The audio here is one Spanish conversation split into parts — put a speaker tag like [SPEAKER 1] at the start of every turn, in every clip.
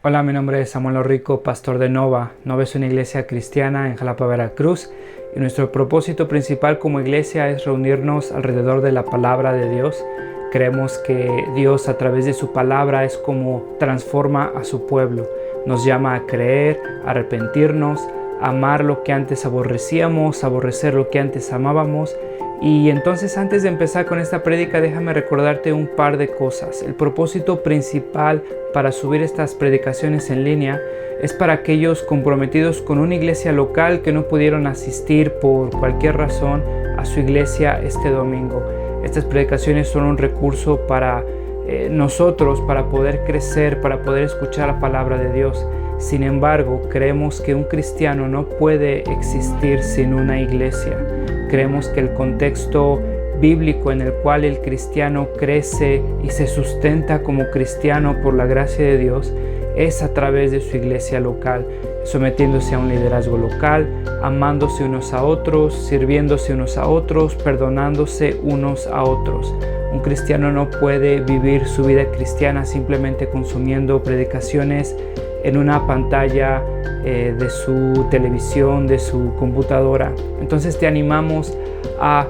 [SPEAKER 1] Hola, mi nombre es Samuel Orrico, pastor de Nova. Nova es una iglesia cristiana en Jalapa, Veracruz, y nuestro propósito principal como iglesia es reunirnos alrededor de la palabra de Dios. Creemos que Dios a través de su palabra es como transforma a su pueblo. Nos llama a creer, a arrepentirnos, a amar lo que antes aborrecíamos, a aborrecer lo que antes amábamos. Y entonces, antes de empezar con esta prédica, déjame recordarte un par de cosas. El propósito principal para subir estas predicaciones en línea es para aquellos comprometidos con una iglesia local que no pudieron asistir por cualquier razón a su iglesia este domingo. Estas predicaciones son un recurso para nosotros, para poder crecer, para poder escuchar la palabra de Dios. Sin embargo, creemos que un cristiano no puede existir sin una iglesia. Creemos que el contexto bíblico en el cual el cristiano crece y se sustenta como cristiano por la gracia de Dios es a través de su iglesia local, sometiéndose a un liderazgo local, amándose unos a otros, sirviéndose unos a otros, perdonándose unos a otros. Un cristiano no puede vivir su vida cristiana simplemente consumiendo predicaciones en una pantalla de su televisión, de su computadora. Entonces te animamos a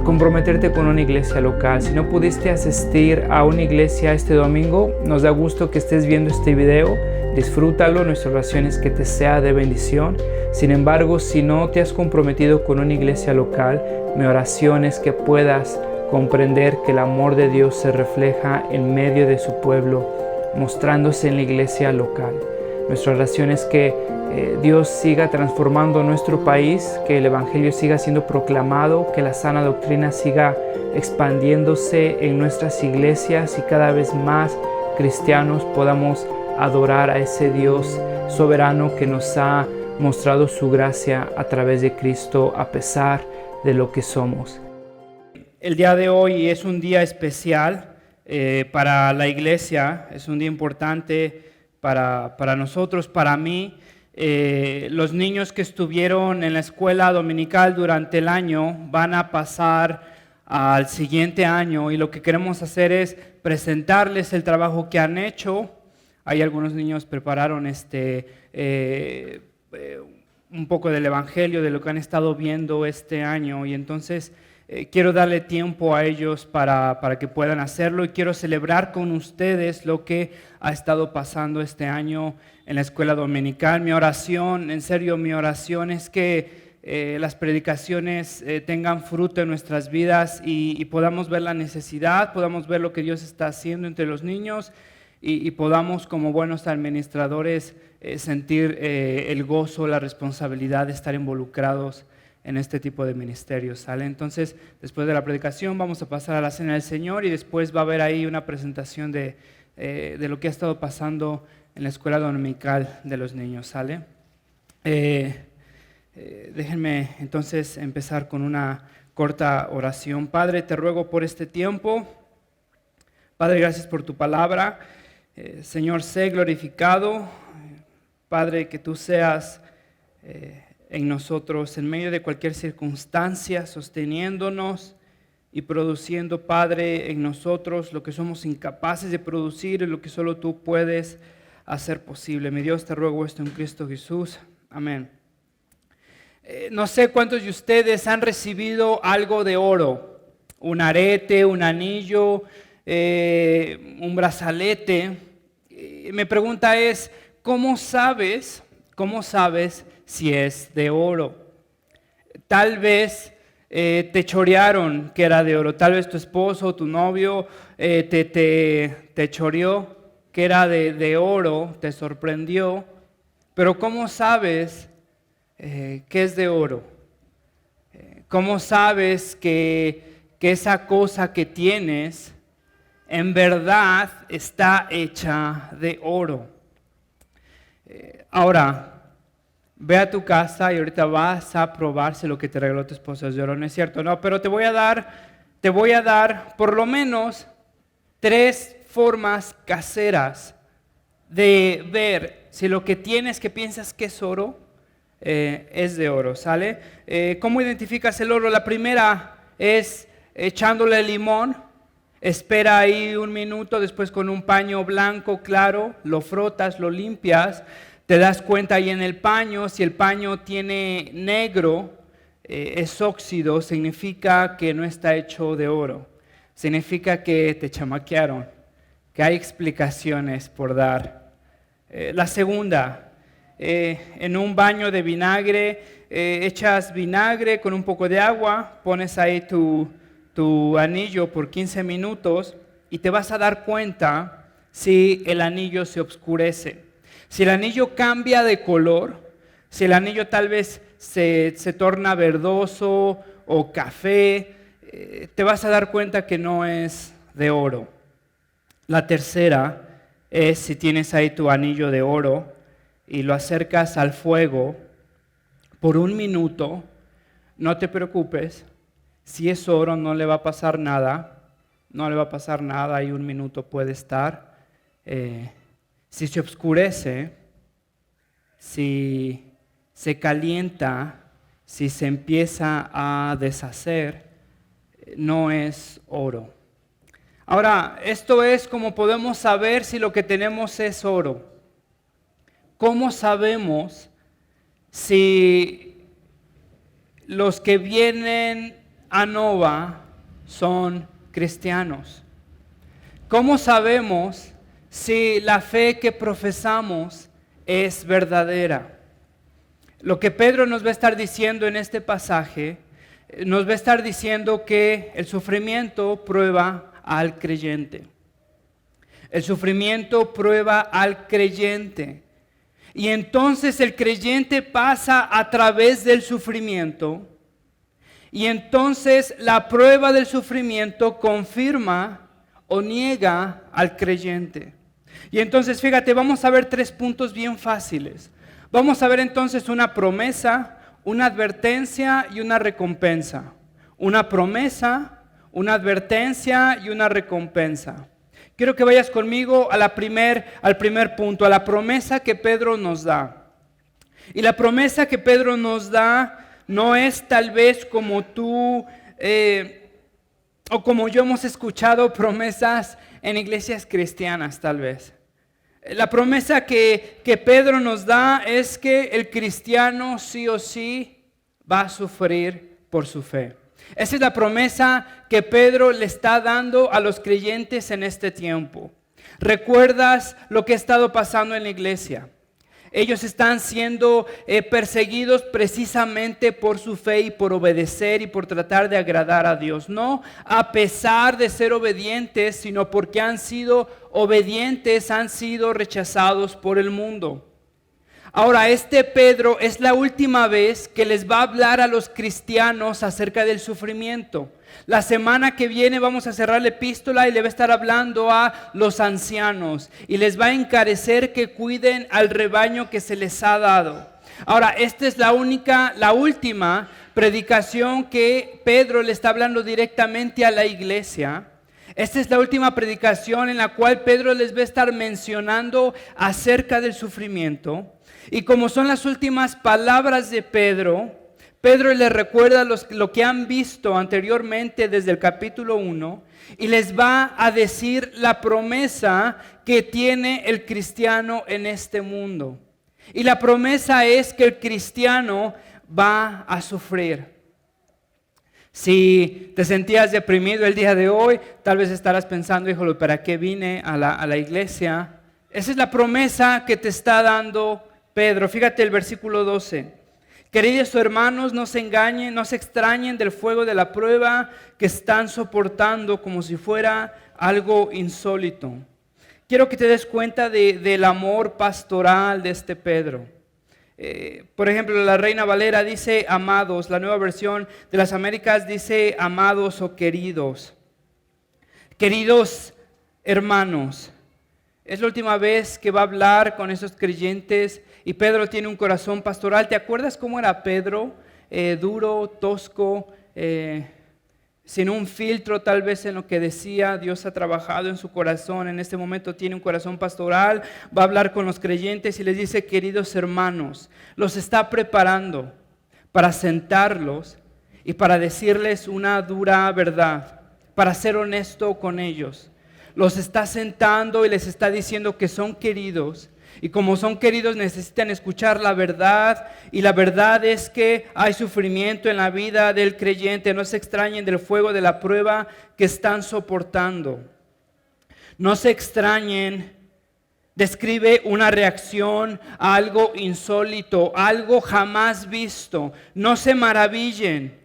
[SPEAKER 1] comprometerte con una iglesia local. Si no pudiste asistir a una iglesia este domingo, nos da gusto que estés viendo este video. Disfrútalo, nuestra oración es que te sea de bendición. Sin embargo, si no te has comprometido con una iglesia local, mi oración es que puedas comprender que el amor de Dios se refleja en medio de su pueblo, mostrándose en la iglesia local. Nuestra oración es que Dios siga transformando nuestro país, que el Evangelio siga siendo proclamado, que la sana doctrina siga expandiéndose en nuestras iglesias y cada vez más cristianos podamos adorar a ese Dios soberano que nos ha mostrado su gracia a través de Cristo a pesar de lo que somos. El día de hoy es un día especial para la iglesia, es un día importante para nosotros, para mí. Los niños que estuvieron en la escuela dominical durante el año van a pasar al siguiente año y lo que queremos hacer es presentarles el trabajo que han hecho. Hay algunos niños prepararon un poco del evangelio, de lo que han estado viendo este año, y entonces quiero darle tiempo a ellos para que puedan hacerlo, y quiero celebrar con ustedes lo que ha estado pasando este año en la escuela dominical. Mi oración, en serio, mi oración es que las predicaciones tengan fruto en nuestras vidas y podamos ver la necesidad, podamos ver lo que Dios está haciendo entre los niños y podamos, como buenos administradores, sentir el gozo, la responsabilidad de estar involucrados en este tipo de ministerios, ¿sale? Entonces, después de la predicación vamos a pasar a la cena del Señor y después va a haber ahí una presentación de lo que ha estado pasando en la escuela dominical de los niños, ¿sale? Déjenme entonces empezar con una corta oración. Padre, te ruego por este tiempo. Padre, gracias por tu palabra. Señor, sé glorificado. Padre, que tú seas en nosotros, en medio de cualquier circunstancia, sosteniéndonos y produciendo, Padre, en nosotros lo que somos incapaces de producir y lo que solo tú puedes hacer posible. Mi Dios, te ruego esto en Cristo Jesús. Amén. No sé cuántos de ustedes han recibido algo de oro, un arete, un anillo, un brazalete. Mi pregunta es, ¿cómo sabes si es de oro? Tal vez te chorearon que era de oro, tal vez tu esposo o tu novio te choreó que era de oro, te sorprendió, pero ¿cómo sabes que es de oro? ¿Cómo sabes que esa cosa que tienes en verdad está hecha de oro? Ahora, ve a tu casa y ahorita vas a probar si lo que te regaló tu esposo es de oro, ¿no es cierto? No, pero te voy a dar por lo menos 3 formas caseras de ver si lo que tienes que piensas que es oro es de oro, ¿sale? ¿Cómo identificas el oro? La primera es echándole limón. Espera ahí un minuto, después con un paño blanco claro, lo frotas, lo limpias, te das cuenta ahí en el paño, si el paño tiene negro, es óxido, significa que no está hecho de oro, significa que te chamaquearon, que hay explicaciones por dar. La segunda, en un baño de vinagre, echas vinagre con un poco de agua, pones ahí tu anillo por 15 minutos y te vas a dar cuenta si el anillo se oscurece. Si el anillo cambia de color, si el anillo tal vez se torna verdoso o café, te vas a dar cuenta que no es de oro. La tercera es si tienes ahí tu anillo de oro y lo acercas al fuego por un minuto, no te preocupes. Si es oro no le va a pasar nada, ahí un minuto puede estar. Si se oscurece, si se calienta, si se empieza a deshacer, no es oro. Ahora, esto es como podemos saber si lo que tenemos es oro. ¿Cómo sabemos si los que vienen a Nova son cristianos? ¿Cómo sabemos si la fe que profesamos es verdadera? Lo que Pedro nos va a estar diciendo en este pasaje, nos va a estar diciendo que el sufrimiento prueba al creyente. El sufrimiento prueba al creyente. Y entonces el creyente pasa a través del sufrimiento. Y entonces la prueba del sufrimiento confirma o niega al creyente. Y entonces fíjate, vamos a ver 3 puntos bien fáciles. Vamos a ver entonces una promesa, una advertencia y una recompensa. Una promesa, una advertencia y una recompensa. Quiero que vayas conmigo al primer punto, a la promesa que Pedro nos da. Y la promesa que Pedro nos da no es tal vez como tú o como yo hemos escuchado promesas en iglesias cristianas tal vez. La promesa que Pedro nos da es que el cristiano sí o sí va a sufrir por su fe. Esa es la promesa que Pedro le está dando a los creyentes en este tiempo. ¿Recuerdas lo que ha estado pasando en la iglesia? Ellos están siendo perseguidos precisamente por su fe y por obedecer y por tratar de agradar a Dios. No a pesar de ser obedientes, sino porque han sido obedientes, han sido rechazados por el mundo. Ahora, Pedro es la última vez que les va a hablar a los cristianos acerca del sufrimiento. La semana que viene vamos a cerrar la epístola y le va a estar hablando a los ancianos y les va a encarecer que cuiden al rebaño que se les ha dado. Ahora, esta es la última predicación que Pedro le está hablando directamente a la iglesia. Esta es la última predicación en la cual Pedro les va a estar mencionando acerca del sufrimiento. Y como son las últimas palabras de Pedro les recuerda lo que han visto anteriormente desde el capítulo 1 y les va a decir la promesa que tiene el cristiano en este mundo. Y la promesa es que el cristiano va a sufrir. Si te sentías deprimido el día de hoy, tal vez estarás pensando, híjole, ¿para qué vine a la iglesia? Esa es la promesa que te está dando Pedro. Fíjate el versículo 12. Queridos hermanos, no se engañen, no se extrañen del fuego de la prueba que están soportando como si fuera algo insólito. Quiero que te des cuenta del amor pastoral de este Pedro. Por ejemplo, la Reina Valera dice amados, la Nueva Versión de las Américas dice amados o queridos. Queridos hermanos. Es la última vez que va a hablar con esos creyentes y Pedro tiene un corazón pastoral. ¿Te acuerdas cómo era Pedro? Duro, tosco, sin un filtro tal vez en lo que decía. Dios ha trabajado en su corazón. En este momento tiene un corazón pastoral. Va a hablar con los creyentes y les dice, queridos hermanos, los está preparando para sentarlos y para decirles una dura verdad. para ser honesto con ellos. Los está sentando y les está diciendo que son queridos. Y como son queridos necesitan escuchar la verdad. Y la verdad es que hay sufrimiento en la vida del creyente. No se extrañen del fuego de la prueba que están soportando. No se extrañen. Describe una reacción a algo insólito, algo jamás visto. No se maravillen.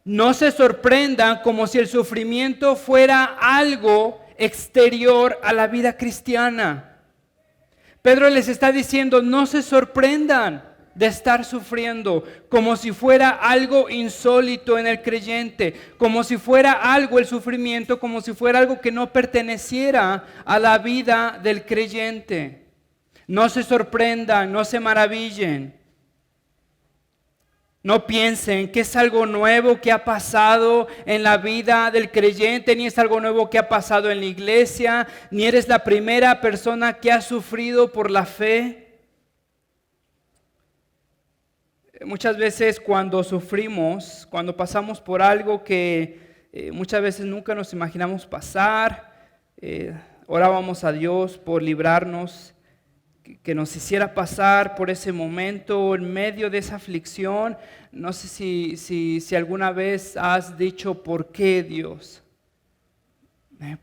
[SPEAKER 1] No se sorprendan como si el sufrimiento fuera algo exterior a la vida cristiana. Pedro les está diciendo, no se sorprendan de estar sufriendo como si fuera algo insólito en el creyente, como si fuera algo el sufrimiento, como si fuera algo que no perteneciera a la vida del creyente. No se sorprendan, no se maravillen. No piensen que es algo nuevo que ha pasado en la vida del creyente, ni es algo nuevo que ha pasado en la iglesia, ni eres la primera persona que ha sufrido por la fe. Muchas veces cuando sufrimos, cuando pasamos por algo que muchas veces nunca nos imaginamos pasar, orábamos a Dios por librarnos, que nos hiciera pasar por ese momento en medio de esa aflicción. No sé si alguna vez has dicho, ¿por qué Dios?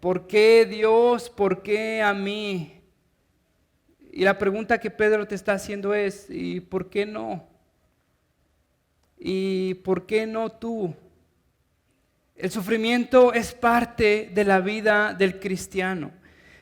[SPEAKER 1] ¿Por qué Dios? ¿Por qué a mí? Y la pregunta que Pedro te está haciendo es, ¿y por qué no? ¿Y por qué no tú? El sufrimiento es parte de la vida del cristiano.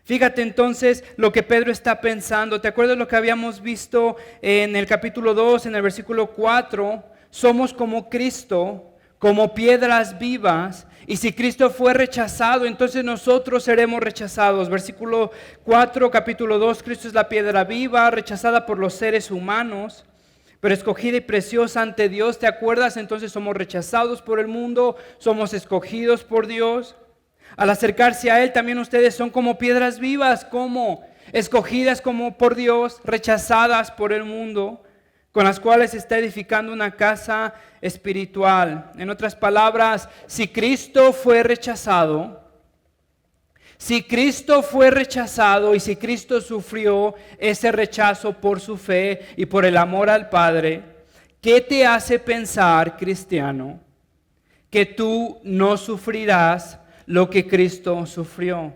[SPEAKER 1] Fíjate entonces lo que Pedro está pensando. ¿Te acuerdas lo que habíamos visto en el capítulo 2, en el versículo 4? Somos como Cristo, como piedras vivas. Y si Cristo fue rechazado, entonces nosotros seremos rechazados. Versículo 4, capítulo 2, Cristo es la piedra viva, rechazada por los seres humanos, pero escogida y preciosa ante Dios. ¿Te acuerdas? Entonces somos rechazados por el mundo, somos escogidos por Dios. Al acercarse a Él, también ustedes son como piedras vivas, como escogidas como por Dios, rechazadas por el mundo, con las cuales se está edificando una casa espiritual. En otras palabras, si Cristo fue rechazado y si Cristo sufrió ese rechazo por su fe y por el amor al Padre, ¿qué te hace pensar, cristiano, que tú no sufrirás lo que Cristo sufrió?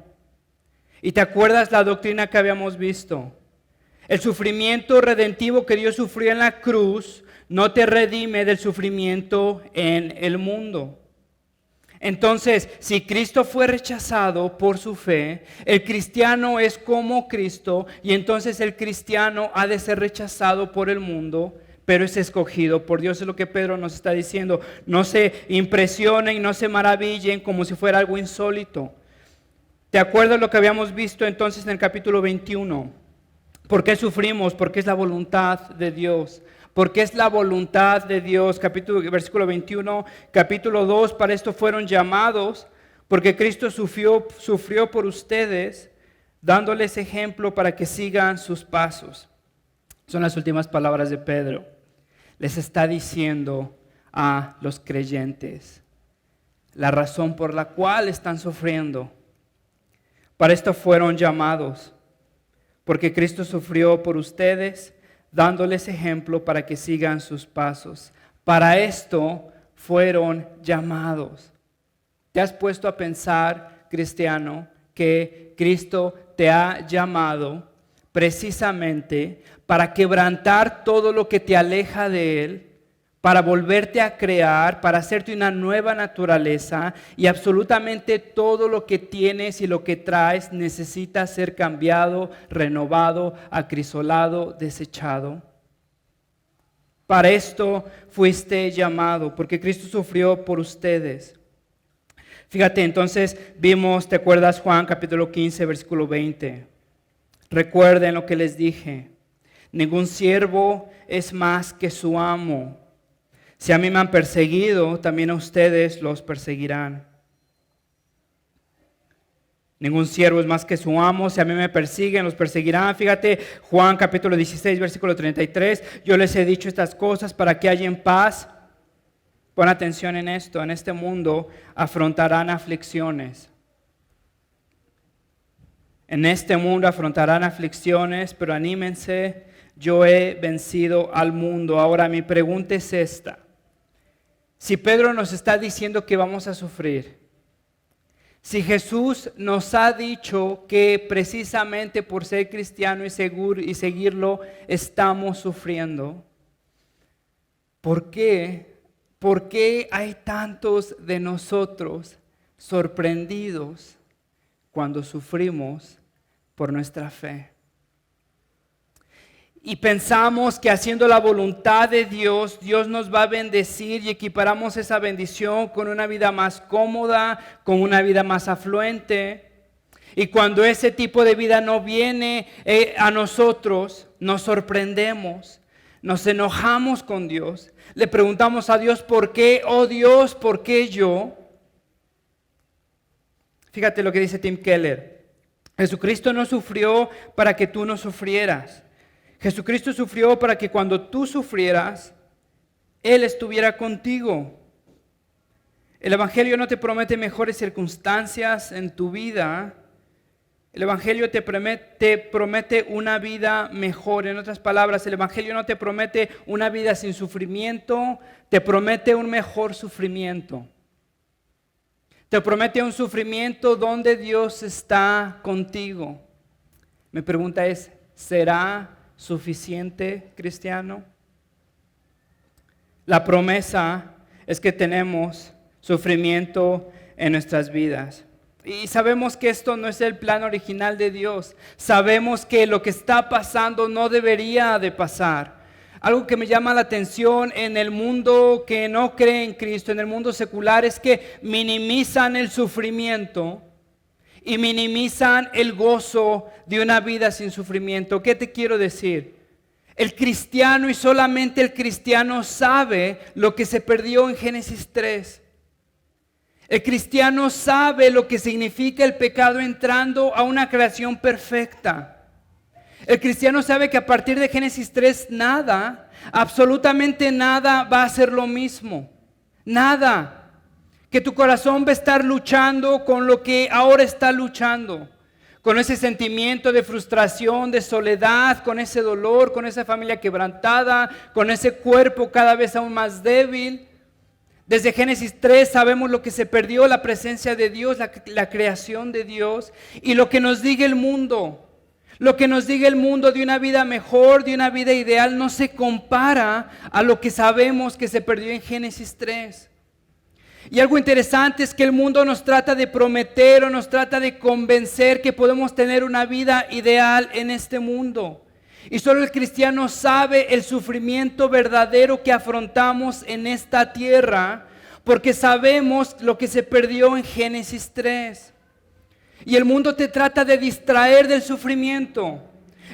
[SPEAKER 1] ¿Y te acuerdas la doctrina que habíamos visto? El sufrimiento redentivo que Dios sufrió en la cruz no te redime del sufrimiento en el mundo. Entonces, si Cristo fue rechazado por su fe, el cristiano es como Cristo, y entonces el cristiano ha de ser rechazado por el mundo, pero es escogido por Dios. Es lo que Pedro nos está diciendo. No se impresionen, no se maravillen como si fuera algo insólito. ¿Te acuerdas lo que habíamos visto entonces en el capítulo 21? ¿Por qué sufrimos? Porque es la voluntad de Dios. Porque es la voluntad de Dios. Versículo 21, capítulo 2, para esto fueron llamados, porque Cristo sufrió por ustedes, dándoles ejemplo para que sigan sus pasos. Son las últimas palabras de Pedro. Les está diciendo a los creyentes la razón por la cual están sufriendo. Para esto fueron llamados, porque Cristo sufrió por ustedes, dándoles ejemplo para que sigan sus pasos. Para esto fueron llamados. ¿Te has puesto a pensar, cristiano, que Cristo te ha llamado precisamente para quebrantar todo lo que te aleja de Él, para volverte a crear, para hacerte una nueva naturaleza, y absolutamente todo lo que tienes y lo que traes necesita ser cambiado, renovado, acrisolado, desechado? Para esto fuiste llamado, porque Cristo sufrió por ustedes. Fíjate, entonces vimos, ¿te acuerdas Juan capítulo 15, versículo 20? Recuerden lo que les dije. Ningún siervo es más que su amo. Si a mí me han perseguido, también a ustedes los perseguirán. Ningún siervo es más que su amo. Si a mí me persiguen, los perseguirán. Fíjate, Juan capítulo 16, versículo 33. Yo les he dicho estas cosas para que haya paz Pon atención en esto, en este mundo afrontarán aflicciones. En este mundo afrontarán aflicciones, pero anímense, yo he vencido al mundo. Ahora mi pregunta es esta. Si Pedro nos está diciendo que vamos a sufrir, si Jesús nos ha dicho que precisamente por ser cristiano y seguirlo estamos sufriendo, ¿por qué? ¿Por qué hay tantos de nosotros sorprendidos cuando sufrimos por nuestra fe? Y pensamos que haciendo la voluntad de Dios, Dios nos va a bendecir y equiparamos esa bendición con una vida más cómoda, con una vida más afluente. Y cuando ese tipo de vida no viene a nosotros, nos sorprendemos, nos enojamos con Dios. Le preguntamos a Dios, ¿por qué? Oh Dios, ¿por qué yo? Fíjate lo que dice Tim Keller. Jesucristo no sufrió para que tú no sufrieras. Jesucristo sufrió para que cuando tú sufrieras, Él estuviera contigo. El Evangelio no te promete mejores circunstancias en tu vida. El Evangelio te promete una vida mejor. En otras palabras, el Evangelio no te promete una vida sin sufrimiento, te promete un mejor sufrimiento. Te promete un sufrimiento donde Dios está contigo. Mi pregunta es, ¿será suficiente, cristiano? La promesa es que tenemos sufrimiento en nuestras vidas. Y sabemos que esto no es el plan original de Dios. Sabemos que lo que está pasando no debería de pasar. Algo que me llama la atención en el mundo que no cree en Cristo, en el mundo secular, es que minimizan el sufrimiento y minimizan el gozo de una vida sin sufrimiento. ¿Qué te quiero decir? El cristiano y solamente el cristiano sabe lo que se perdió en Génesis 3. El cristiano sabe lo que significa el pecado entrando a una creación perfecta. El cristiano sabe que a partir de Génesis 3 nada, absolutamente nada va a ser lo mismo. Nada. Que tu corazón va a estar luchando con lo que ahora está luchando. Con ese sentimiento de frustración, de soledad, con ese dolor, con esa familia quebrantada, con ese cuerpo cada vez aún más débil. Desde Génesis 3 sabemos lo que se perdió, la presencia de Dios, la creación de Dios. Y lo que nos diga el mundo, lo que nos diga el mundo de una vida mejor, de una vida ideal, no se compara a lo que sabemos que se perdió en Génesis 3. Y algo interesante es que el mundo nos trata de prometer o nos trata de convencer que podemos tener una vida ideal en este mundo. Y solo el cristiano sabe el sufrimiento verdadero que afrontamos en esta tierra, porque sabemos lo que se perdió en Génesis 3. Y el mundo te trata de distraer del sufrimiento.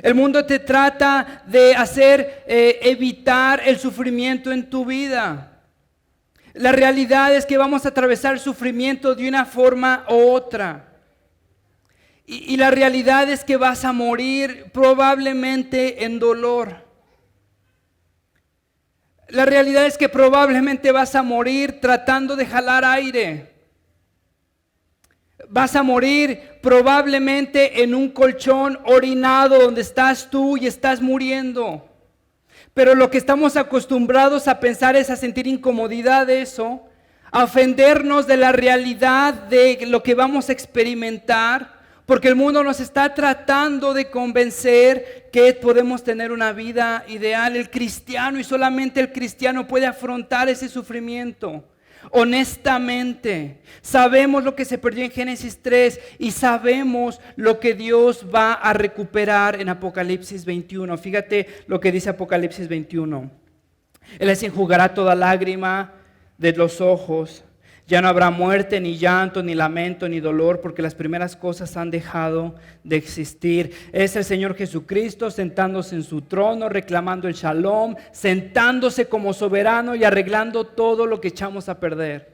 [SPEAKER 1] El mundo te trata de hacer evitar el sufrimiento en tu vida. La realidad es que vamos a atravesar sufrimiento de una forma u otra. Y la realidad es que vas a morir probablemente en dolor. La realidad es que probablemente vas a morir tratando de jalar aire. Vas a morir probablemente en un colchón orinado donde estás tú y estás muriendo. Pero lo que estamos acostumbrados a pensar es a sentir incomodidad de eso, a ofendernos de la realidad de lo que vamos a experimentar, porque el mundo nos está tratando de convencer que podemos tener una vida ideal. El cristiano y solamente el cristiano puede afrontar ese sufrimiento. Honestamente, sabemos lo que se perdió en Génesis 3 y sabemos lo que Dios va a recuperar en Apocalipsis 21. Fíjate lo que dice Apocalipsis 21. Él les enjugará toda lágrima de los ojos. Ya no habrá muerte, ni llanto, ni lamento, ni dolor, porque las primeras cosas han dejado de existir. Es el Señor Jesucristo sentándose en su trono, reclamando el shalom, sentándose como soberano y arreglando todo lo que echamos a perder.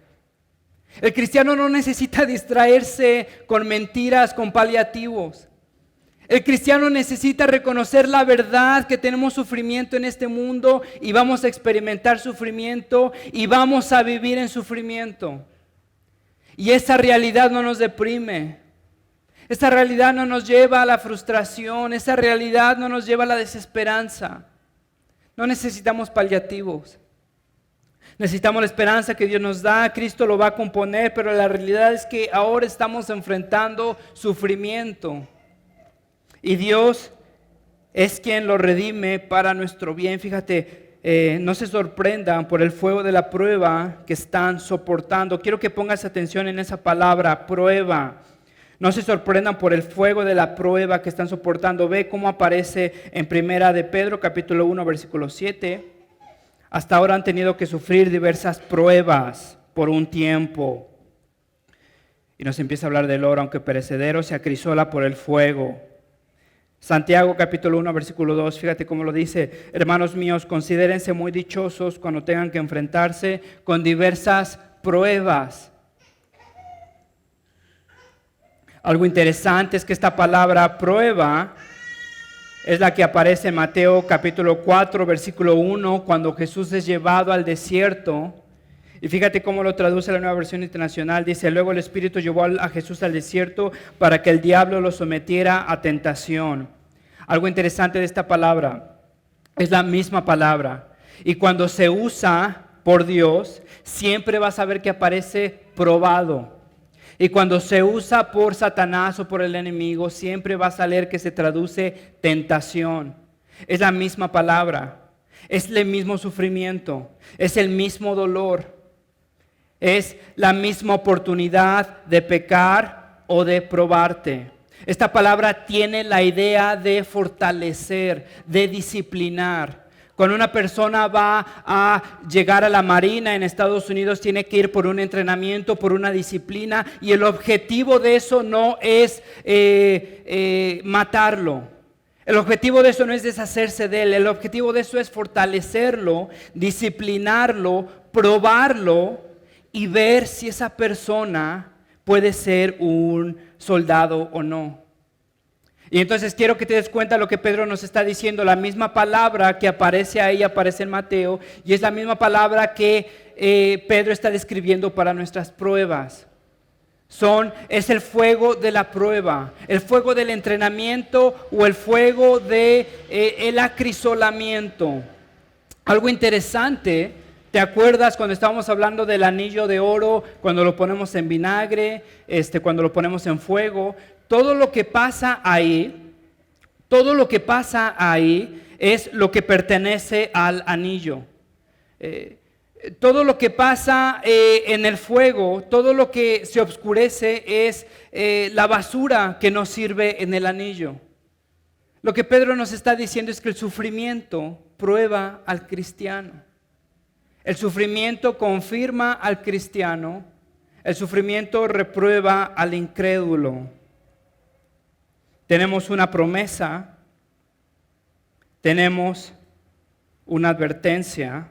[SPEAKER 1] El cristiano no necesita distraerse con mentiras, con paliativos. El cristiano necesita reconocer la verdad que tenemos sufrimiento en este mundo y vamos a experimentar sufrimiento y vamos a vivir en sufrimiento. Y esa realidad no nos deprime. Esa realidad no nos lleva a la frustración. Esa realidad no nos lleva a la desesperanza. No necesitamos paliativos. Necesitamos la esperanza que Dios nos da. Cristo lo va a componer, pero la realidad es que ahora estamos enfrentando sufrimiento. Y Dios es quien lo redime para nuestro bien. Fíjate, no se sorprendan por el fuego de la prueba que están soportando. Quiero que pongas atención en esa palabra, prueba. No se sorprendan por el fuego de la prueba que están soportando. Ve cómo aparece en Primera de Pedro, capítulo 1, versículo 7. Hasta ahora han tenido que sufrir diversas pruebas por un tiempo. Y nos empieza a hablar del oro, aunque perecedero, se acrisola por el fuego. Santiago capítulo 1 versículo 2, fíjate cómo lo dice: hermanos míos, considérense muy dichosos cuando tengan que enfrentarse con diversas pruebas. Algo interesante es que esta palabra prueba es la que aparece en Mateo capítulo 4 versículo 1, cuando Jesús es llevado al desierto. Y fíjate cómo lo traduce la Nueva Versión Internacional. Dice: luego el Espíritu llevó a Jesús al desierto para que el diablo lo sometiera a tentación. Algo interesante de esta palabra, es la misma palabra. Y cuando se usa por Dios, siempre vas a ver que aparece probado. Y cuando se usa por Satanás o por el enemigo, siempre vas a leer que se traduce tentación. Es la misma palabra, es el mismo sufrimiento, es el mismo dolor. Es la misma oportunidad de pecar o de probarte. Esta palabra tiene la idea de fortalecer, de disciplinar. Cuando una persona va a llegar a la Marina en Estados Unidos, tiene que ir por un entrenamiento, por una disciplina, y el objetivo de eso no es matarlo. El objetivo de eso no es deshacerse de él. El objetivo de eso es fortalecerlo, disciplinarlo, probarlo, y ver si esa persona puede ser un soldado o no. Y entonces quiero que te des cuenta de lo que Pedro nos está diciendo. La misma palabra que aparece ahí, aparece en Mateo, y es la misma palabra que Pedro está describiendo para nuestras pruebas. Es el fuego de la prueba, el fuego del entrenamiento o el fuego del acrisolamiento. Algo interesante. ¿Te acuerdas cuando estábamos hablando del anillo de oro, cuando lo ponemos en vinagre, cuando lo ponemos en fuego? Todo lo que pasa ahí es lo que pertenece al anillo. Todo lo que pasa en el fuego, todo lo que se oscurece es la basura que nos sirve en el anillo. Lo que Pedro nos está diciendo es que el sufrimiento prueba al cristiano. El sufrimiento confirma al cristiano, el sufrimiento reprueba al incrédulo. Tenemos una promesa, tenemos una advertencia.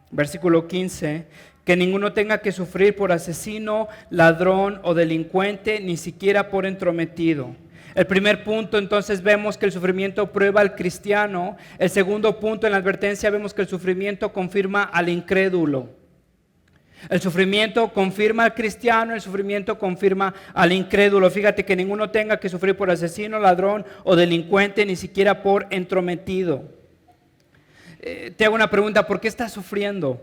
[SPEAKER 1] Versículo 15, que ninguno tenga que sufrir por asesino, ladrón o delincuente, ni siquiera por entrometido. El primer punto, entonces, vemos que el sufrimiento prueba al cristiano. El segundo punto, en la advertencia, vemos que el sufrimiento confirma al incrédulo. El sufrimiento confirma al cristiano, el sufrimiento confirma al incrédulo. Fíjate que ninguno tenga que sufrir por asesino, ladrón o delincuente, ni siquiera por entrometido. Te hago una pregunta: ¿por qué estás sufriendo?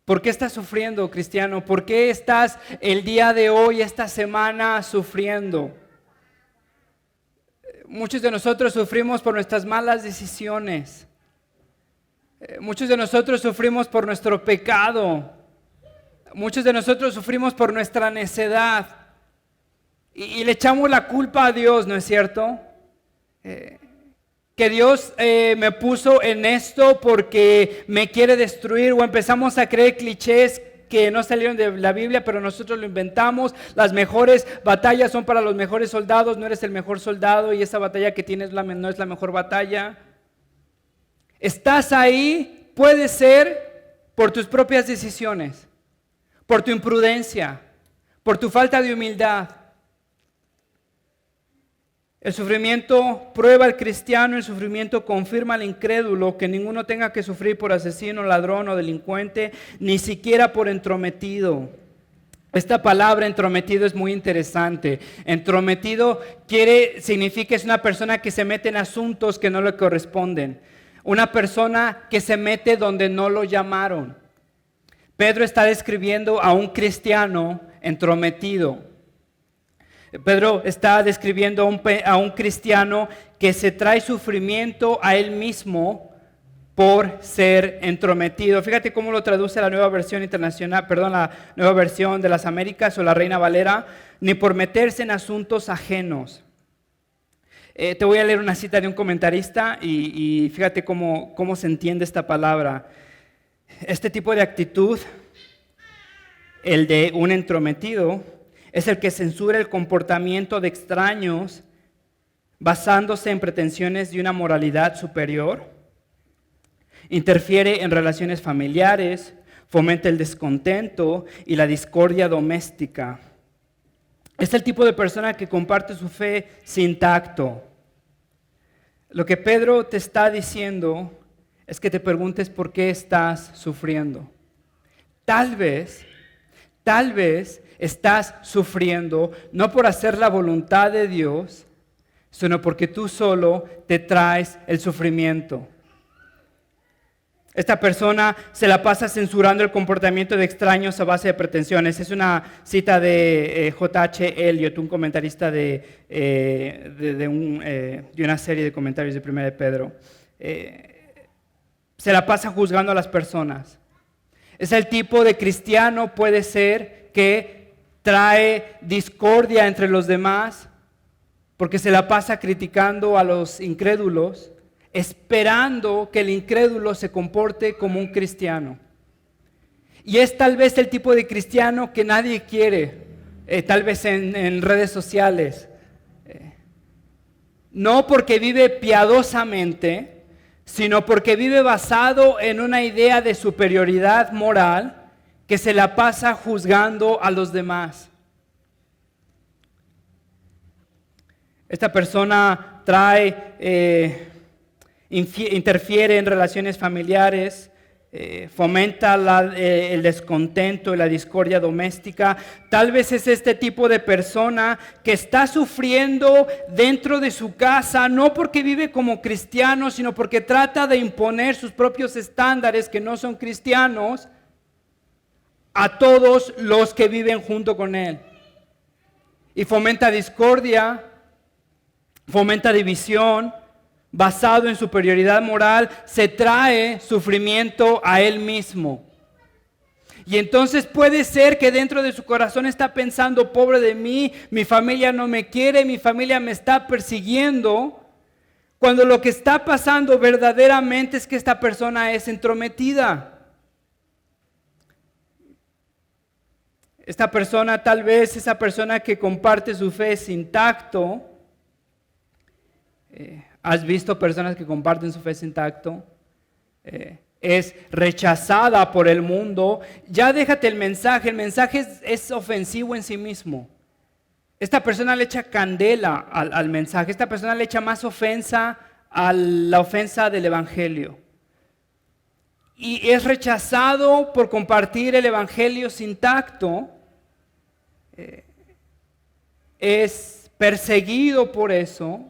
[SPEAKER 1] ¿Por qué estás sufriendo, cristiano? ¿Por qué estás el día de hoy, esta semana, sufriendo? Muchos de nosotros sufrimos por nuestras malas decisiones. Muchos de nosotros sufrimos por nuestro pecado. Muchos de nosotros sufrimos por nuestra necedad. Y le echamos la culpa a Dios, ¿no es cierto? Que Dios me puso en esto porque me quiere destruir, o empezamos a creer clichés que no salieron de la Biblia, pero nosotros lo inventamos. Las mejores batallas son para los mejores soldados. No eres el mejor soldado y esa batalla que tienes no es la mejor batalla. Estás ahí, puede ser por tus propias decisiones, por tu imprudencia, por tu falta de humildad. El sufrimiento prueba al cristiano, el sufrimiento confirma al incrédulo, que ninguno tenga que sufrir por asesino, ladrón o delincuente, ni siquiera por entrometido. Esta palabra entrometido es muy interesante. Entrometido significa es una persona que se mete en asuntos que no le corresponden. Una persona que se mete donde no lo llamaron. Pedro está describiendo a un cristiano entrometido. Pedro está describiendo a un cristiano que se trae sufrimiento a él mismo por ser entrometido. Fíjate cómo lo traduce la Nueva Versión Internacional, la Nueva Versión de las Américas o la Reina Valera, ni por meterse en asuntos ajenos. Te voy a leer una cita de un comentarista y fíjate cómo se entiende esta palabra. Este tipo de actitud, el de un entrometido, es el que censura el comportamiento de extraños basándose en pretensiones de una moralidad superior, interfiere en relaciones familiares, fomenta el descontento y la discordia doméstica. Es el tipo de persona que comparte su fe sin tacto. Lo que Pedro te está diciendo es que te preguntes por qué estás sufriendo. Tal vez estás sufriendo no por hacer la voluntad de Dios, sino porque tú solo te traes el sufrimiento. Esta persona se la pasa censurando el comportamiento de extraños a base de pretensiones. Es una cita de J.H. Elliot, un comentarista de una serie de comentarios de 1 de Pedro. Se la pasa juzgando a las personas. Es el tipo de cristiano, puede ser, que trae discordia entre los demás porque se la pasa criticando a los incrédulos, esperando que el incrédulo se comporte como un cristiano. Y es tal vez el tipo de cristiano que nadie quiere, tal vez en redes sociales. No porque vive piadosamente, sino porque vive basado en una idea de superioridad moral que se la pasa juzgando a los demás. Esta persona interfiere en relaciones familiares, fomenta el descontento y la discordia doméstica. Tal vez es este tipo de persona que está sufriendo dentro de su casa, no porque vive como cristiano, sino porque trata de imponer sus propios estándares que no son cristianos a todos los que viven junto con él. Y fomenta discordia, fomenta división, basado en superioridad moral, se trae sufrimiento a él mismo. Y entonces puede ser que dentro de su corazón está pensando, pobre de mí, mi familia no me quiere, mi familia me está persiguiendo, cuando lo que está pasando verdaderamente es que esta persona es entrometida. Esta persona, tal vez esa persona que comparte su fe sin tacto. ¿Has visto personas que comparten su fe sin tacto? Es rechazada por el mundo. Ya déjate el mensaje es ofensivo en sí mismo. Esta persona le echa candela al mensaje, esta persona le echa más ofensa a la ofensa del evangelio. Y es rechazado por compartir el evangelio sin tacto, es perseguido por eso.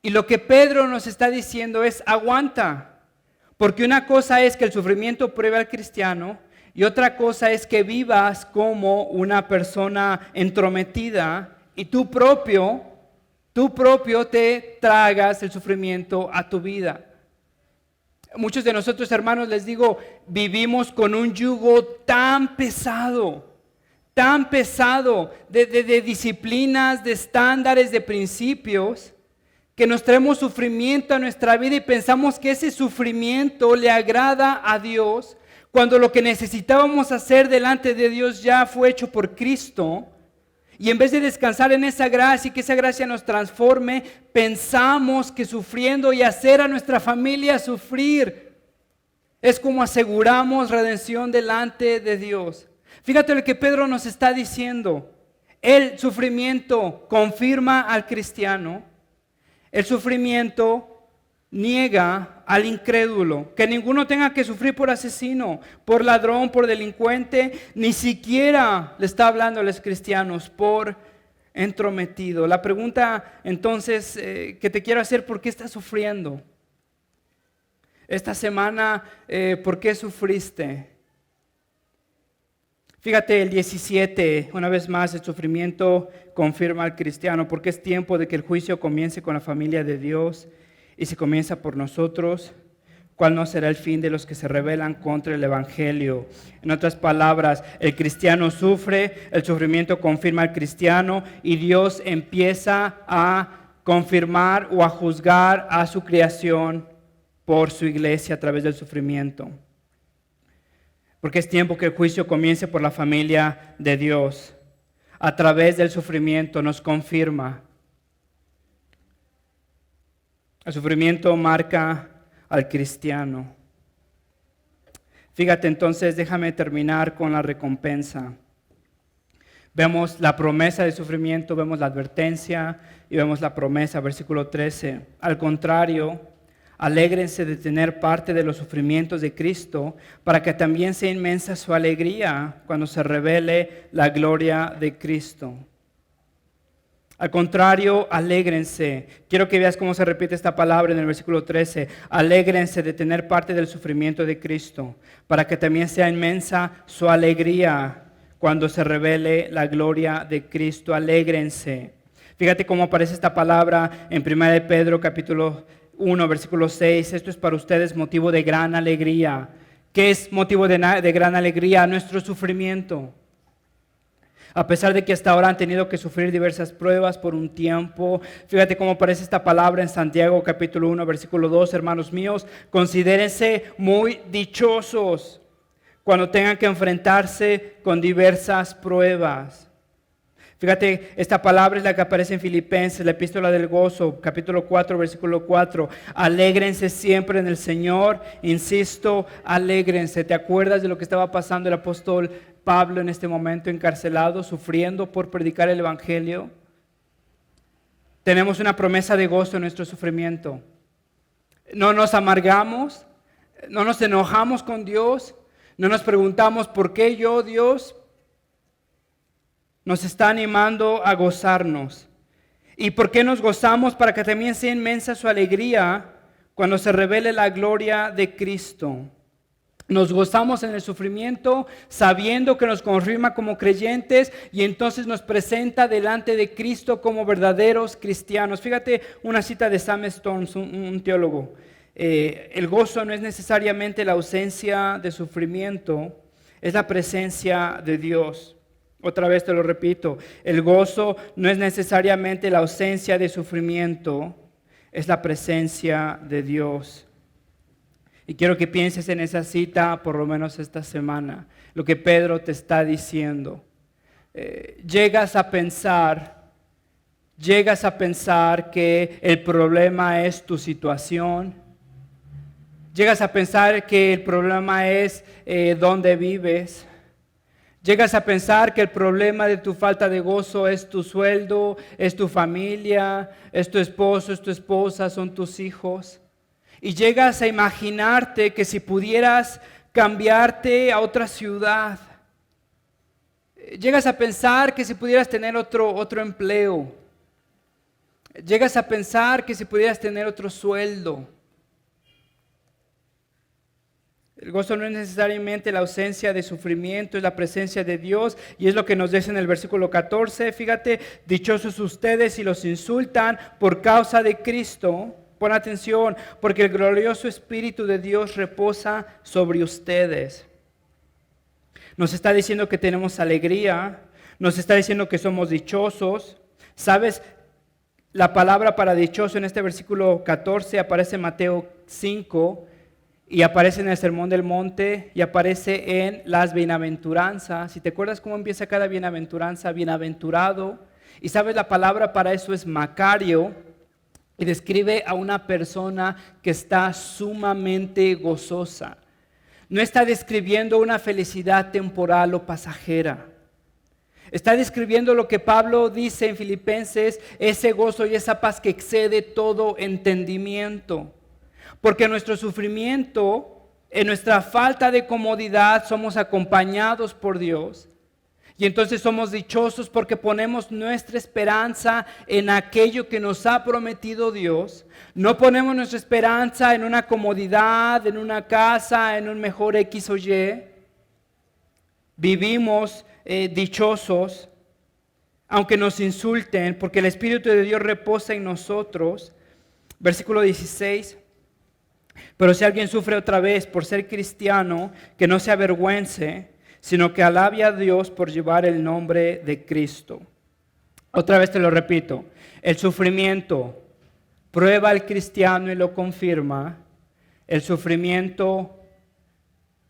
[SPEAKER 1] Y lo que Pedro nos está diciendo es, aguanta, porque una cosa es que el sufrimiento pruebe al cristiano y otra cosa es que vivas como una persona entrometida y tú propio te tragas el sufrimiento a tu vida. Muchos de nosotros, hermanos, les digo, vivimos con un yugo tan pesado de disciplinas, de estándares, de principios, que nos traemos sufrimiento a nuestra vida y pensamos que ese sufrimiento le agrada a Dios, cuando lo que necesitábamos hacer delante de Dios ya fue hecho por Cristo. Y en vez de descansar en esa gracia y que esa gracia nos transforme, pensamos que sufriendo y hacer a nuestra familia sufrir es como aseguramos redención delante de Dios. Fíjate lo que Pedro nos está diciendo. El sufrimiento confirma al cristiano. El sufrimiento niega al incrédulo, que ninguno tenga que sufrir por asesino, por ladrón, por delincuente, ni siquiera le está hablando a los cristianos, por entrometido. La pregunta entonces que te quiero hacer, ¿por qué estás sufriendo? Esta semana, ¿por qué sufriste? Fíjate el 17, una vez más el sufrimiento confirma al cristiano, porque es tiempo de que el juicio comience con la familia de Dios y se comienza por nosotros. ¿Cuál no será el fin de los que se rebelan contra el evangelio? En otras palabras, el cristiano sufre, el sufrimiento confirma al cristiano y Dios empieza a confirmar o a juzgar a su creación por su iglesia a través del sufrimiento. Porque es tiempo que el juicio comience por la familia de Dios. A través del sufrimiento nos confirma. El sufrimiento marca al cristiano. Fíjate entonces, déjame terminar con la recompensa. Vemos la promesa de sufrimiento, vemos la advertencia y vemos la promesa, versículo 13. Al contrario, alégrense de tener parte de los sufrimientos de Cristo, para que también sea inmensa su alegría cuando se revele la gloria de Cristo. Al contrario, alégrense. Quiero que veas cómo se repite esta palabra en el versículo 13. Alégrense de tener parte del sufrimiento de Cristo, para que también sea inmensa su alegría cuando se revele la gloria de Cristo. Alégrense. Fíjate cómo aparece esta palabra en 1 de Pedro capítulo 1, versículo 6. Esto es para ustedes motivo de gran alegría. ¿Qué es motivo de gran alegría? Nuestro sufrimiento. A pesar de que hasta ahora han tenido que sufrir diversas pruebas por un tiempo. Fíjate cómo aparece esta palabra en Santiago capítulo 1, versículo 2. Hermanos míos, considérense muy dichosos cuando tengan que enfrentarse con diversas pruebas. Fíjate, esta palabra es la que aparece en Filipenses, la epístola del gozo, capítulo 4, versículo 4. Alégrense siempre en el Señor, insisto, alégrense. ¿Te acuerdas de lo que estaba pasando el apóstol Pablo en este momento encarcelado, sufriendo por predicar el evangelio? Tenemos una promesa de gozo en nuestro sufrimiento. No nos amargamos, no nos enojamos con Dios, no nos preguntamos ¿por qué yo, Dios? Nos está animando a gozarnos. ¿Y por qué nos gozamos? Para que también sea inmensa su alegría cuando se revele la gloria de Cristo. Nos gozamos en el sufrimiento sabiendo que nos confirma como creyentes y entonces nos presenta delante de Cristo como verdaderos cristianos. Fíjate una cita de Sam Storms, un teólogo. El gozo no es necesariamente la ausencia de sufrimiento, es la presencia de Dios. Otra vez te lo repito, el gozo no es necesariamente la ausencia de sufrimiento, es la presencia de Dios. Y quiero que pienses en esa cita por lo menos esta semana, lo que Pedro te está diciendo. Llegas a pensar que el problema es tu situación. Llegas a pensar que el problema es dónde vives. Llegas a pensar que el problema de tu falta de gozo es tu sueldo, es tu familia, es tu esposo, es tu esposa, son tus hijos. Y llegas a imaginarte que si pudieras cambiarte a otra ciudad, llegas a pensar que si pudieras tener otro empleo, llegas a pensar que si pudieras tener otro sueldo. El gozo no es necesariamente la ausencia de sufrimiento, es la presencia de Dios y es lo que nos dice en el versículo 14. Fíjate, dichosos ustedes si los insultan por causa de Cristo. Pon atención, porque el glorioso Espíritu de Dios reposa sobre ustedes. Nos está diciendo que tenemos alegría, nos está diciendo que somos dichosos. ¿Sabes? La palabra para dichoso en este versículo 14 aparece en Mateo 5 y aparece en el Sermón del Monte y aparece en las bienaventuranzas. Si te acuerdas cómo empieza cada bienaventuranza, bienaventurado. Y sabes, la palabra para eso es Macario y describe a una persona que está sumamente gozosa. No está describiendo una felicidad temporal o pasajera. Está describiendo lo que Pablo dice en Filipenses, ese gozo y esa paz que excede todo entendimiento. Porque nuestro sufrimiento, en nuestra falta de comodidad, somos acompañados por Dios. Y entonces somos dichosos porque ponemos nuestra esperanza en aquello que nos ha prometido Dios. No ponemos nuestra esperanza en una comodidad, en una casa, en un mejor X o Y. Vivimos dichosos, aunque nos insulten, porque el Espíritu de Dios reposa en nosotros. Versículo 16. Pero si alguien sufre otra vez por ser cristiano, que no se avergüence, sino que alabe a Dios por llevar el nombre de Cristo. Otra vez te lo repito, el sufrimiento prueba al cristiano y lo confirma. El sufrimiento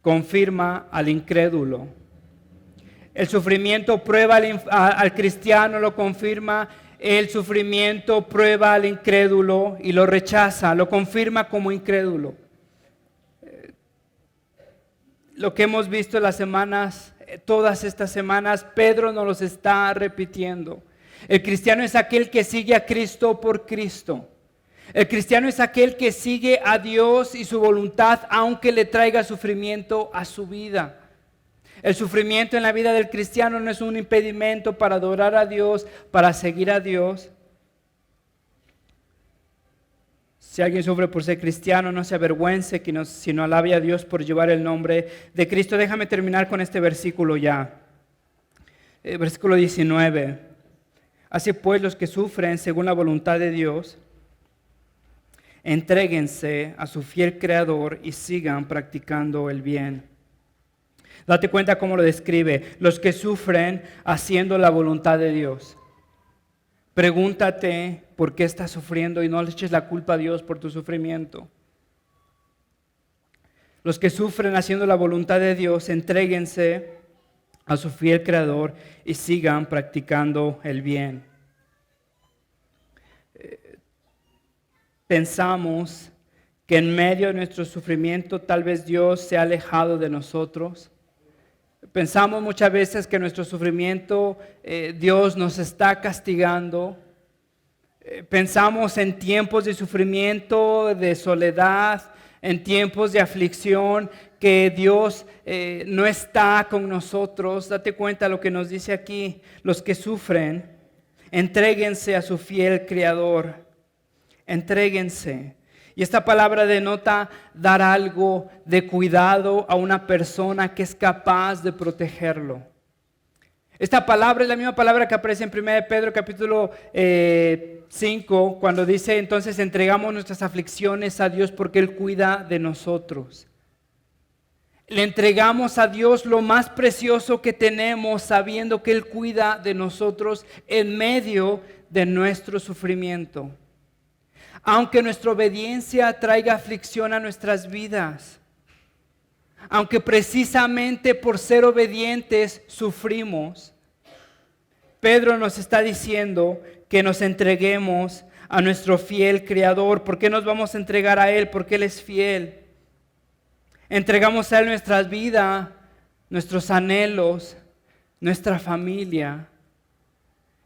[SPEAKER 1] confirma al incrédulo. El sufrimiento prueba al cristiano, lo confirma. El sufrimiento prueba al incrédulo y lo rechaza, lo confirma como incrédulo. Lo que hemos visto en las semanas, todas estas semanas, Pedro nos los está repitiendo. El cristiano es aquel que sigue a Cristo por Cristo. El cristiano es aquel que sigue a Dios y su voluntad, aunque le traiga sufrimiento a su vida. El sufrimiento en la vida del cristiano no es un impedimento para adorar a Dios, para seguir a Dios. Si alguien sufre por ser cristiano, no se avergüence, sino alabe a Dios por llevar el nombre de Cristo. Déjame terminar con este versículo ya. Versículo 19. Así pues, los que sufren según la voluntad de Dios, entréguense a su fiel Creador y sigan practicando el bien. Date cuenta cómo lo describe. Los que sufren haciendo la voluntad de Dios. Pregúntate por qué estás sufriendo y no le eches la culpa a Dios por tu sufrimiento. Los que sufren haciendo la voluntad de Dios, entréguense a su fiel Creador y sigan practicando el bien. Pensamos que en medio de nuestro sufrimiento tal vez Dios se ha alejado de nosotros. Pensamos muchas veces que en nuestro sufrimiento Dios nos está castigando. Pensamos en tiempos de sufrimiento, de soledad, en tiempos de aflicción, que Dios no está con nosotros. Date cuenta lo que nos dice aquí. Los que sufren, entréguense a su fiel Creador. Entréguense. Y esta palabra denota dar algo de cuidado a una persona que es capaz de protegerlo. Esta palabra es la misma palabra que aparece en 1 Pedro capítulo 5, cuando dice, entonces entregamos nuestras aflicciones a Dios porque Él cuida de nosotros. Le entregamos a Dios lo más precioso que tenemos, sabiendo que Él cuida de nosotros en medio de nuestro sufrimiento. Aunque nuestra obediencia traiga aflicción a nuestras vidas, aunque precisamente por ser obedientes sufrimos, Pedro nos está diciendo que nos entreguemos a nuestro fiel Creador. ¿Por qué nos vamos a entregar a Él? Porque Él es fiel. Entregamos a Él nuestra vida, nuestros anhelos, nuestra familia,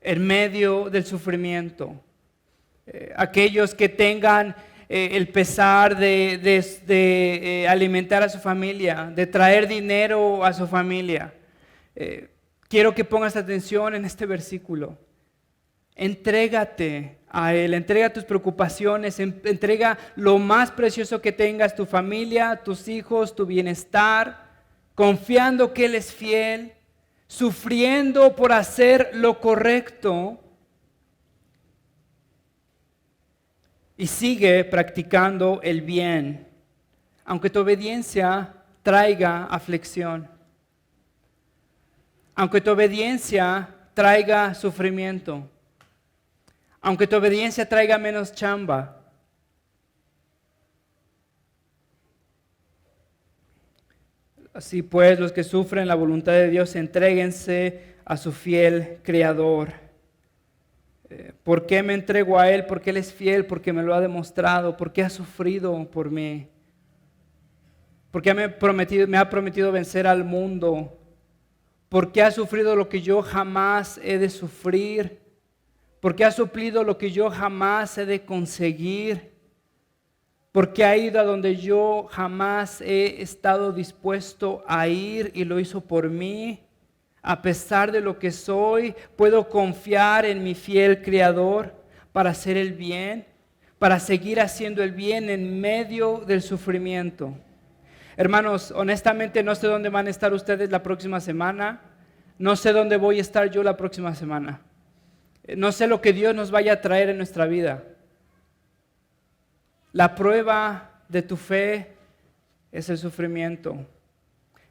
[SPEAKER 1] en medio del sufrimiento. Aquellos que tengan el pesar de alimentar a su familia, de traer dinero a su familia. Quiero que pongas atención en este versículo. Entrégate a Él, entrega tus preocupaciones, entrega lo más precioso que tengas, tu familia, tus hijos, tu bienestar, confiando que Él es fiel, sufriendo por hacer lo correcto. Y sigue practicando el bien, aunque tu obediencia traiga aflicción, aunque tu obediencia traiga sufrimiento, aunque tu obediencia traiga menos chamba. Así pues, los que sufren la voluntad de Dios, entréguense a su fiel Creador. ¿Por qué me entrego a Él? Porque Él es fiel, porque me lo ha demostrado, porque ha sufrido por mí, porque me ha prometido vencer al mundo, porque ha sufrido lo que yo jamás he de sufrir, porque ha suplido lo que yo jamás he de conseguir, porque ha ido a donde yo jamás he estado dispuesto a ir y lo hizo por mí. A pesar de lo que soy, puedo confiar en mi fiel Creador para hacer el bien, para seguir haciendo el bien en medio del sufrimiento. Hermanos, honestamente no sé dónde van a estar ustedes la próxima semana. No sé dónde voy a estar yo la próxima semana. No sé lo que Dios nos vaya a traer en nuestra vida. La prueba de tu fe es el sufrimiento.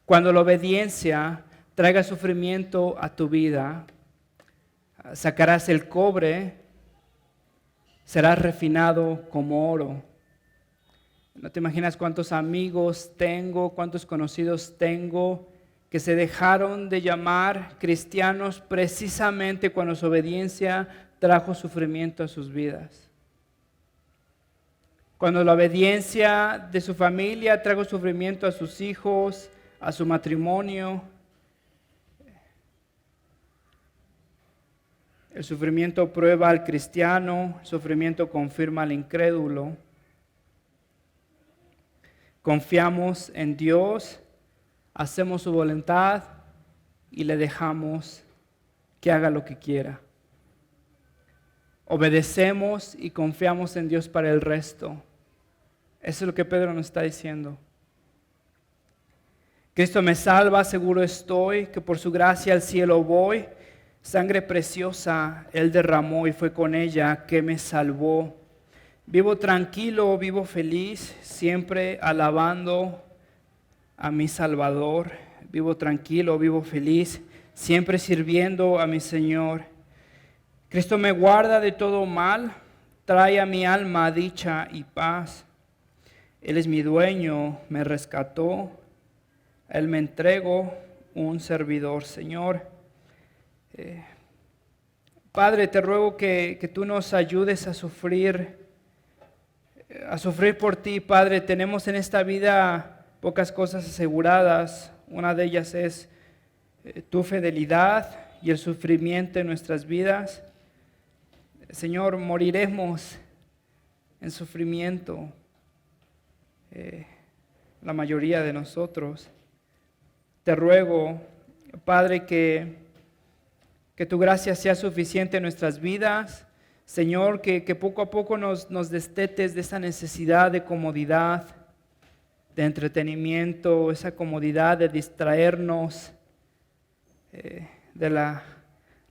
[SPEAKER 1] Cuando la obediencia traiga sufrimiento a tu vida, sacarás el cobre, serás refinado como oro. No te imaginas cuántos amigos tengo, cuántos conocidos tengo que se dejaron de llamar cristianos precisamente cuando su obediencia trajo sufrimiento a sus vidas. Cuando la obediencia de su familia trajo sufrimiento a sus hijos, a su matrimonio. El sufrimiento prueba al cristiano, el sufrimiento confirma al incrédulo. Confiamos en Dios, hacemos su voluntad y le dejamos que haga lo que quiera. Obedecemos y confiamos en Dios para el resto. Eso es lo que Pedro nos está diciendo. Cristo me salva, seguro estoy, que por su gracia al cielo voy. Sangre preciosa Él derramó y fue con ella que me salvó. Vivo tranquilo, vivo feliz, siempre alabando a mi Salvador. Vivo tranquilo, vivo feliz, siempre sirviendo a mi Señor. Cristo me guarda de todo mal, trae a mi alma dicha y paz. Él es mi dueño, me rescató, a Él me entrego, un servidor, Señor. Padre, te ruego que tú nos ayudes a sufrir por ti, Padre. Tenemos en esta vida pocas cosas aseguradas. Una de ellas es tu fidelidad y el sufrimiento en nuestras vidas. Señor, moriremos en sufrimiento, la mayoría de nosotros. Te ruego, Padre, que tu gracia sea suficiente en nuestras vidas. Señor, que poco a poco nos destetes de esa necesidad de comodidad, de entretenimiento, esa comodidad de distraernos de la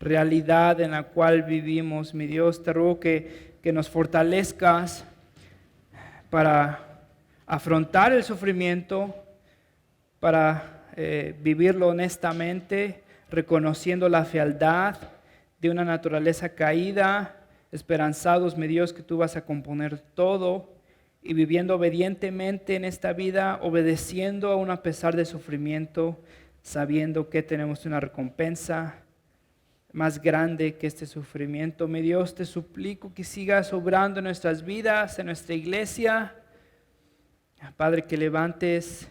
[SPEAKER 1] realidad en la cual vivimos. Mi Dios, te ruego que nos fortalezcas para afrontar el sufrimiento, para vivirlo honestamente, reconociendo la fealdad de una naturaleza caída, esperanzados, mi Dios, que tú vas a componer todo y viviendo obedientemente en esta vida, obedeciendo aún a pesar del sufrimiento, sabiendo que tenemos una recompensa más grande que este sufrimiento. Mi Dios, te suplico que sigas obrando en nuestras vidas, en nuestra iglesia. Padre, que levantes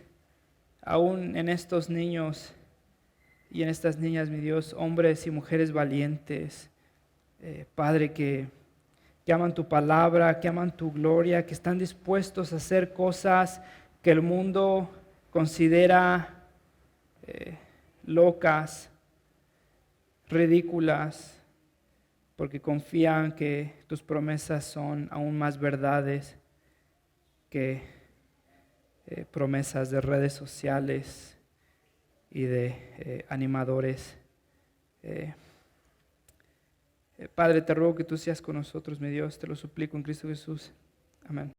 [SPEAKER 1] aún en estos niños y en estas niñas, mi Dios, hombres y mujeres valientes, Padre, que aman tu palabra, que aman tu gloria, que están dispuestos a hacer cosas que el mundo considera locas, ridículas, porque confían que tus promesas son aún más verdades que promesas de redes sociales y de animadores. Padre, te ruego que tú seas con nosotros, mi Dios, te lo suplico en Cristo Jesús. Amén.